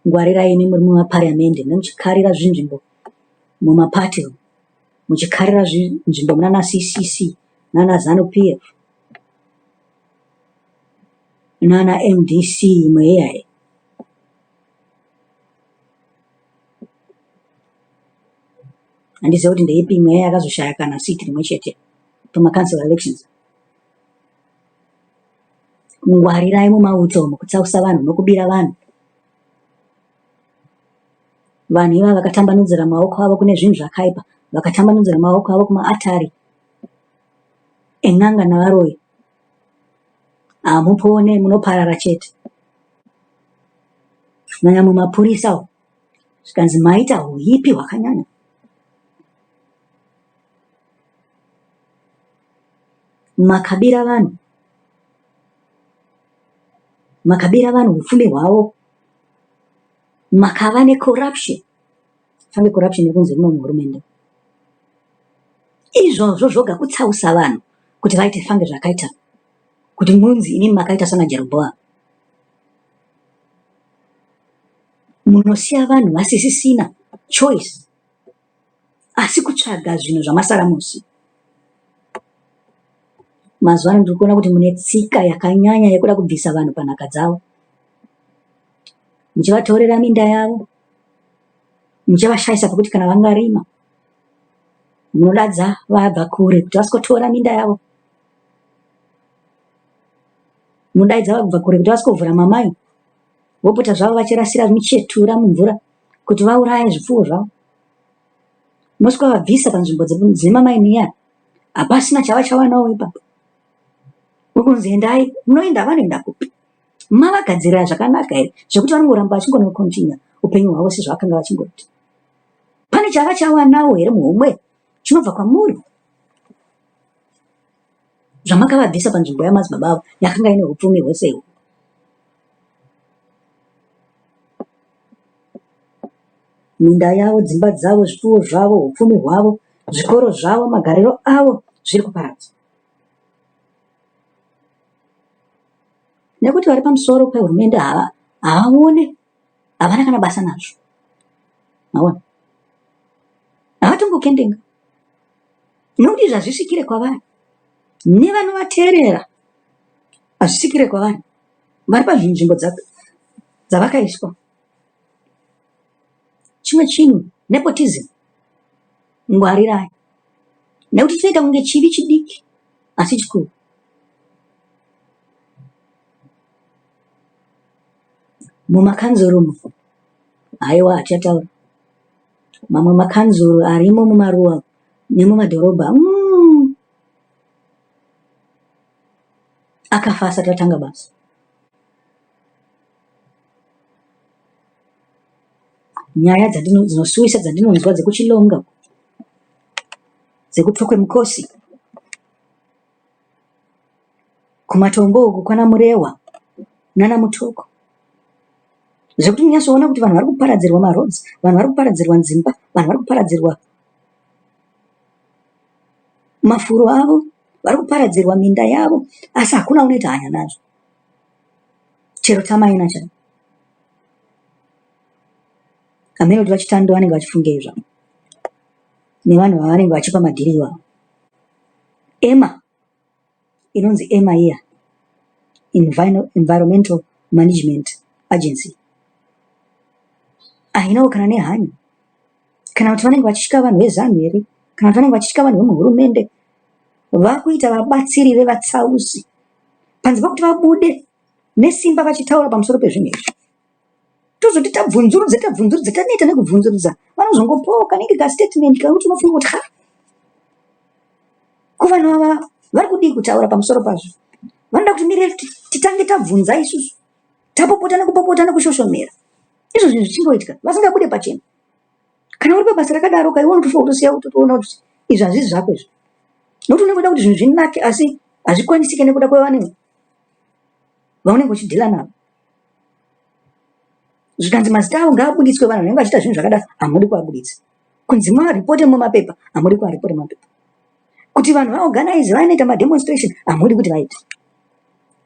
ngwarirai imi muri mumaparliamendi nemuchikarira zvinzvimbo mumapati muchikarira zvinzvimbo munana CCC nana ZANU-PF nana MDC imwe handiziva kuti ndeipi imwe yakazoshaya kana siti rimwe chete pamacancil elections. Ngwarirai mumauto umu kutsausa vanhu nokubira vanhu. Vanhu ivava vakatambanudzira maoko avo kune zvinhu zvakaipa, vakatambanudzira maoko avo kumaatari en'anga navaroyi. Hamupone, munoparara chete. Kunyanya mumapurisa umu zvikanzi maita huipi hwakanyanya. Makabira vanhu hupfumi hwavo, makava necorruption. Fange corruption yekunze muno muhurumende. Izvozvo zvoga kutsausa vanhu kuti vaite fange zvakaita kuti munzi inini makaita sana Jeroboam. Munosiya vanhu vasisisina choice asi kutsvaga zvinhu zvamasaramusi. Mazuva ano ndiri kuona kuti mune tsika yakanyanya yekuda kubvisa vanhu panhaka dzavo, muchivatorera minda yavo, muchivashayisa pekuti kana vangarima munodadza vabva kure kuti vasikotora minda yavo, munodaidza vabva kure kuti vasikovhura mamayo, vopota zvavo vachirasira michetura mumvura kuti vauraye zvipfuwo zvavo. Mosvika vabvisa panzvimbo dzemamaini iya, hapasina chavachawanawo ipapo. Ukunzi endai, munoenda vanoenda kupi? Mavagadzirira zvakanaka here zvekuti vanongoramba vachingonokontinya upenyu hwavo sezvavakanga vachingoita? Pane chavachawanawo here muhomwe chinobva kwamuri? Zvamakavabvisa panzvimbo yamadzibaba avo yakanga ine upfumi hwese ihwo. Minda yavo, dzimba dzavo, zvipfuwo zvavo, upfumi hwavo, zvikoro zvavo, magariro avo zviri kuparadza. Nekuti vari pamusoro pehurumende havaone, havana kana basa nazvo. Maona havatombokendenga nokuti zvazvisvikire kwavari nevanovateerera hazvisvikire kwavari vari pazvinzvimbo dzavakaiswa. Chimwe chinhu nepotism, ngwarirai nekuti chinoita kunge chivi chidiki asi chikuru. Mumakanzuru umu, haiwa hatichataura. Mamwe makanzuru arimo mumaruwa nemumadhorobha akafa asati atanga basa. Nyaya dzinosuvisa dzandinonzwa dzekuchilonga, dzekutokwe mukosi, kumatombo uku kwana Murewa nana Mutoko, zvekuti munyasoona kuti vanhu vari kuparadzirwa marodzi, vanhu vari kuparadzirwa nzimba, vanhu vari kuparadzirwa mafuro avo, vari kuparadzirwa minda yavo, asi hakuna unoita hanya nazvo. Chero tamaina chavo. Amene kuti vachitando vanenge vachifungei zvavo nevanhu vavanenge vachipa madhiri wavo. EMA, inonzi EMA iya, Environmental Management Agency, hainawo kana nehanya kana kuti vanenge vachitya vanhu veZANU here, kana kuti vanenge vachitya vanhu vemuhurumende. Vakuita vabatsiri vevatsausi panze pakuti vabude nesimba vachitaura pamusoro pezvinhu izvi. Tozoti tabvunzurudza tanoita nekubvunzurudza, vanozongopawo kanenge kastatement kakuti unofunga kuti ha, kuvanhu ava vari kudii kutaura pamusoro pazvo. Vanoda kuti mirire titange tabvunza isusu, tapopota nekupopota nekushoshomera. Izvo zvinhu zvichingoitika vasingabude pachena. Kana uri pabasa rakadaro kaiwa unotofa kutosiya kutoona kuti izvi hazvisi zvako izvi. Nokuti unoda kuti zvinhu zvinake asi hazvikwanisike nekuda kwevanhu vaunenge uchidhila navo. Zvikanzi mazita avo ngaabuditswe, vanhu vanenge vachiita zvinhu zvakadaro hamudi kuabuditsa. Kunzi maripote mumapepa hamudi kuaripote mumapepa. Kuti vanhu vaorganize vanoita mademonstration hamudi kuti vaite.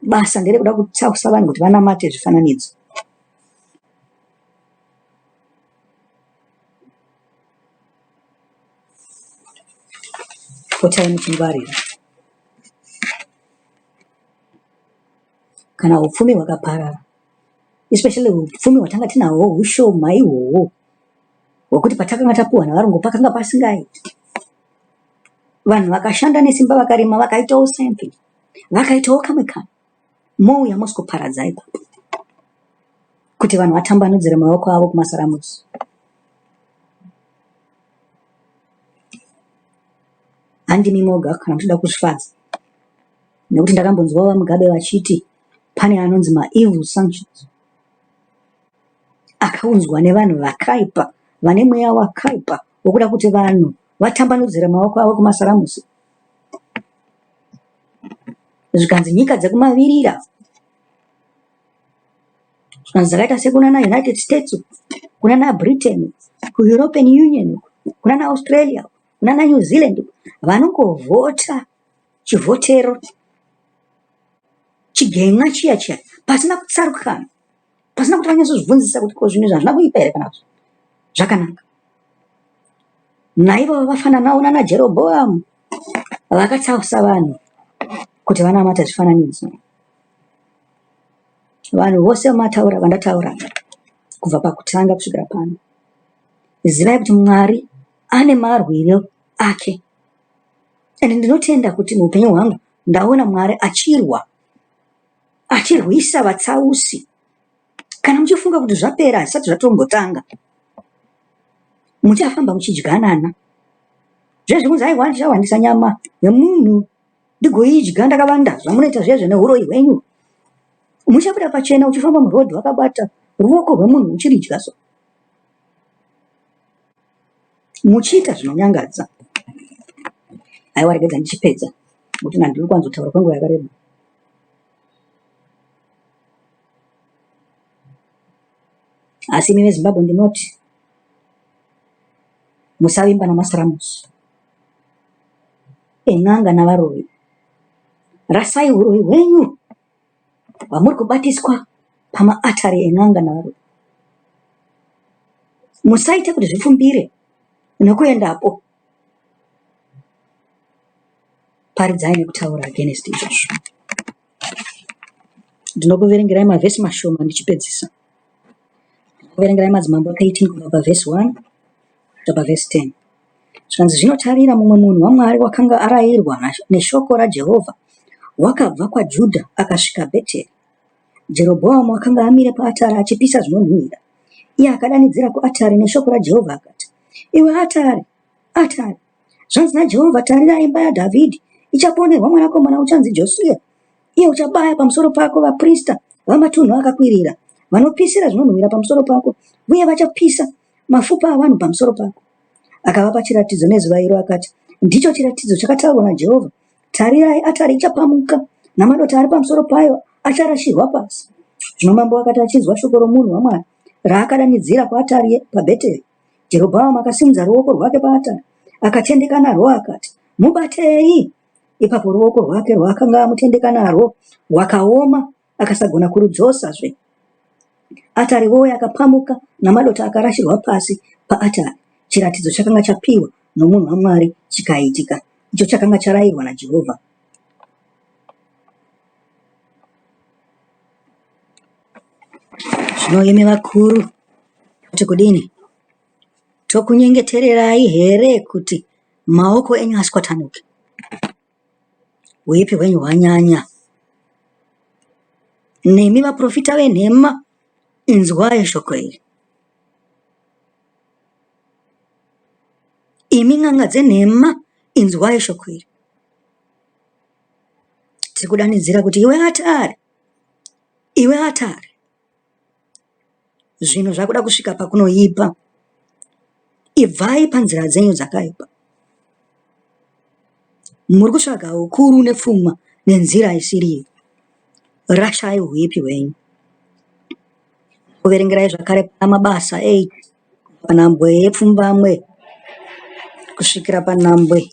Basa nderekuda kutsausa vanhu kuti vanamate zvifananidzo. potai muchingwarira. Kana upfumi hwakaparara, especially upfumi hwatanga tinahwo hushoma ihwohwo hwekuti patakanga tapuwa navarungu pakanga pasingaiti. Vanhu vakashanda nesimba, vakarima, vakaitawo something, vakaitawo kamwe kamwe. Mouya mosikuparadza ipapo kuti vanhu vatambanudzire maoko avo kumasaramusi. Handimi moga kana muchida kuzvifadza, nekuti ndakambonzwawo vaMugabe vachiti pane anonzi ma-evil sanctions akaunzwa nevanhu vakaipa, vane mweya wakaipa wokuda kuti vanhu vatambanudzire maoko avo kumasaramusi. Zvikanzi nyika dzekumavirira, zvikanzi dzakaita sekunana United States, kunana Britain, kuEuropean Union, kunana Australia, kunana New Zealand, vanongovhota chivhotero chigenga chiya pasina kutsarukana, pasina kuti vanyazozvibvunzisa kuti ko zvinhu izvi hazvina kuipa here kana kuti zvakanaka. Naivo vafananawo nana Jeroboamu vakatsausa vanhu kuti vanamata zvifananidzo. Vanhu vose vamataura vandataura kubva pakutanga kusvikira pano, zivai kuti Mwari ane marwiro ake. Ende ndinotenda kuti muupenyu hwangu ndaona Mwari achirwisa vatsausi. Kana muchifunga kuti zvapera hazvisati zvatombotanga, muchafamba muchidyanana. Zvezvikunzi aiwa ndichawandisa nyama yemunhu ndigoidya ndakavanda, zvamunoita zvezvo neuroyi hwenyu. Muchabuda pachena uchifamba murodhi wakabata ruoko rwemunhu uchiridya so. Muchiita zvinonyangadza. Aiwa regedza ndichipedza, kuti ndiri kuwanzotaura kwenguva yakareba. Asi imi veZimbabwe ndinoti musavimba namasaramusi en'anga navaroyi. Rasai uroyi hwenyu hwamuri kubatiswa pamaatari en'anga navaroyi. Musaite kuti zvipfumbire nekuendapo. Paridzai nekutaura against izvozvo. Ndinokuverengerai mavhesi mashoma ndichipedzisa. Kuverengerai Madzimambo aka18 kubva pavhesi 1 kusvika pavhesi 10. Zvikanzi zvinotarira mumwe munhu waMwari wakanga arayirwa neshoko raJehovha wakabva kwaJudha akasvika Bheteri. Jerobhoamu akanga amire paatari achipisa zvinonhuhwira. Iye akadanidzira kuatari neshoko raJehovha akati, iwe atari, atari, zvanzi naJehovha, tarira imba yaDhavhidhi ichaponerwa mwanakomana uchanzi Josia. Iye uchabaya pamusoro pako vaprista vamatunhu akakwirira, vanopisira zvinonhuhwira pamusoro pako, uye vachapisa mapfupa avanhu pamusoro pako. Akavapa chiratidzo nezuva iro akati, ndicho chiratidzo chakataurwa naJehovha. Tarirai, atari ichapamuka, namadota ari pamusoro payo acharashirwa pasi. Zvino mambo akati achinzwa shoko romunhu waMwari raakadanidzira kuatari paBheteri, Jerobhoamu akasimudza ruoko rwake paatari, akatendeka narwo akati, mubatei. Ipapo ruoko rwake rwaakanga amutendeka narwo rwakaoma, akasagona kurudzosazve. Atari woye akapamuka, namadota akarashirwa pasi paatari. Chiratidzo chakanga chapiwa nomunhu waMwari chikaitika, icho chakanga charayirwa naJehovha. Zvino imi vakuru, kuti kudini? Tokunyengetererai here kuti maoko enyu aswatanuke? Uipi hwenyu hwanyanya? Nemi vaprofita venhema, inzwai shoko iri. Imi n'anga dzenhema, inzwai shoko iri. Tiri kudanidzira kuti iwe atari, iwe atari, zvinhu zvakuda kusvika pakunoipa. Ibvai panzira dzenyu dzakaipa. Muri kutsvaga ukuru nepfuma nenzira isiriyo. Rashai uipi hwenyu. Kuverengerai zvakare pamabasa 8 panhambwe yepfumbamwe kusvikira panhambwe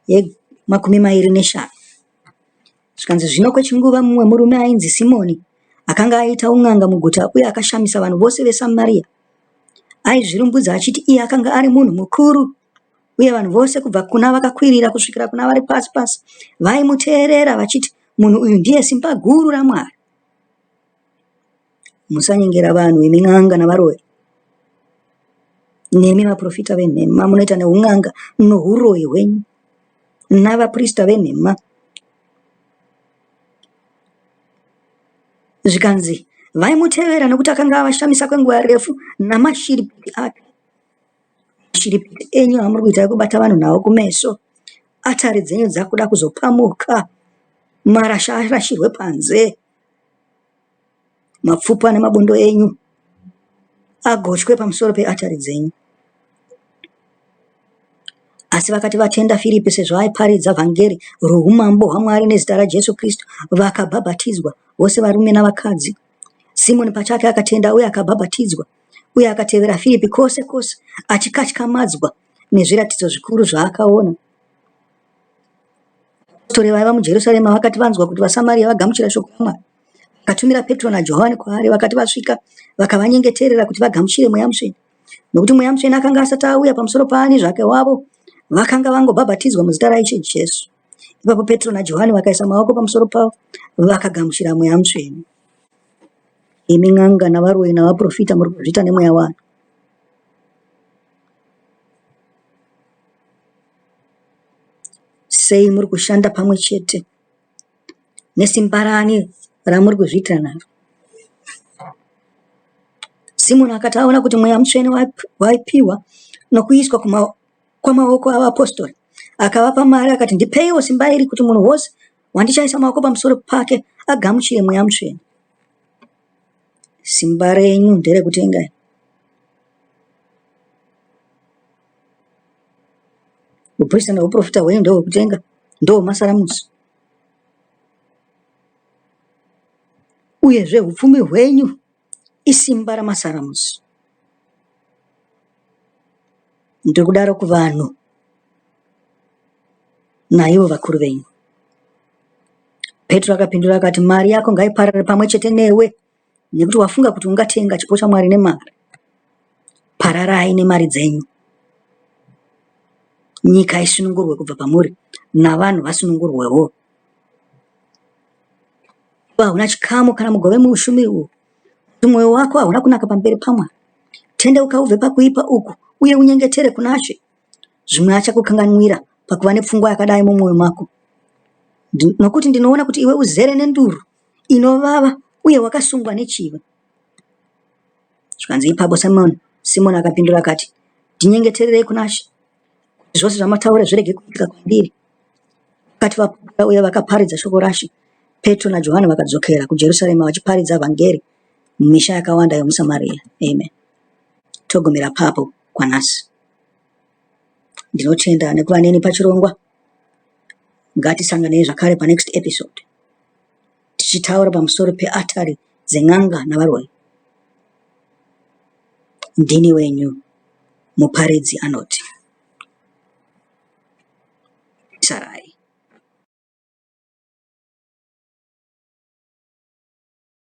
ye25. Zvikanzi zvino kwechinguva mumwe murume ainzi Simoni akanga aita un'anga muguta uye akashamisa vanhu vose veSamaria. Aizvirumbudza achiti iye akanga ari munhu mukuru uye vanhu vose kubva kuna vakakwirira kusvikira kuna vari pasi pasi vaimuteerera vachiti, munhu uyu ndiye simba guru raMwari. Musanyengera vanhu imi n'anga navaroyi, nemi vaprofita venhema munoita neun'anga nohuroyi hwenyu, navaprista venhema. Zvikanzi vaimutevera nokuti akanga avashamisa kwenguva refu namashiripiti ake. Mashiripiti enyu amuri kuita kubata vanhu nawo kumeso, atari dzenyu dzakuda kuzopamuka, marasha arashirwe panze, mapfupa nemabundo enyu agotywe pamusoro peatari dzenyu. Asi vakati vatenda Firipi sezvo aiparidza vhangeri roumambo hwaMwari nezita raJesu Kristu, vakabhabhatidzwa vose varume navakadzi. Simoni pachake akatenda uye akabhabhatidzwa, uye akatevera Firipi kwose kwose achikatyamadzwa nezviratidzo zvikuru zvaakaona. Vapostori vaiva muJerusarema vakati vanzwa kuti vaSamaria vagamuchira shoko raMwari, vakatumira Petro naJohani kwaari. Vakati vasvika, vakavanyengeterera kuti vagamuchire Mweya Mutsvene, nokuti Mweya Mutsvene akanga asati auya pamusoro paani zvake wavo, vakanga vangobhabhatidzwa muzita raIshe Jesu. Ipapo Petro naJohani vakaisa maoko pamusoro pavo, vakagamuchira Mweya Mutsvene. Imi n'anga navaroyi navaprofita muri kuzviita nemweya wano. Sei muri kushanda pamwe chete nesimba rani ramuri kuzviitira naro? Simoni akati aona kuti Mweya Mutsvene waipiwa nokuiswa kwamaoko avapostori, akavapa mari akati, ndipeiwo simba iri kuti munhu wose wandichaisa maoko pamusoro pake agamuchire Mweya Mutsvene. Simba renyu nderekutenga. Uprista nouprofita hwenyu ndohwekutenga, ndohwemasaramusi. Uyezve upfumi hwenyu isimba ramasaramusi. Ndokudaro kuvanhu naivo vakuru venyu. Petro akapindura akati, mari yako ngaiparare pamwe chete newe, nekuti wafunga kuti ungatenga chipo chaMwari nemari. Pararai nemari dzenyu. Nyika isunungurwe kubva pamuri, navanhu vasunungurwewo. Hauna chikamu kana mugove muushumiri uhu, kuti mwoyo wako hauna kunaka pamberi paMwari. Tendeuka ubve pakuipa uku uye unyengetere kuna She. Zvimwe achakukanganwira pakuva nepfungwa yakadai mumwoyo mako. Nokuti ndinoona kuti iwe uzere nenduru inovava uye wakasungwa nechiva. Zvikanzi ipapo Simoni akapindura akati, ndinyengetererei kuna She, kuti zvose zvamataura zvirege kuitika kwandiri. Vakati vapupura uye vakaparidza shoko raShe, Petro naJohani vakadzokera kuJerusarema vachiparidza vhangeri mumisha yakawanda yomuSamaria. Amen. Togumira papo kwanhasi. Ndinotenda nekuva neni pachirongwa. Ngatisanganei zvakare panext episode, tichitaura pamusoro peatari dzen'anga navaroyi. Ndini wenyu muparidzi anoti. Sarai.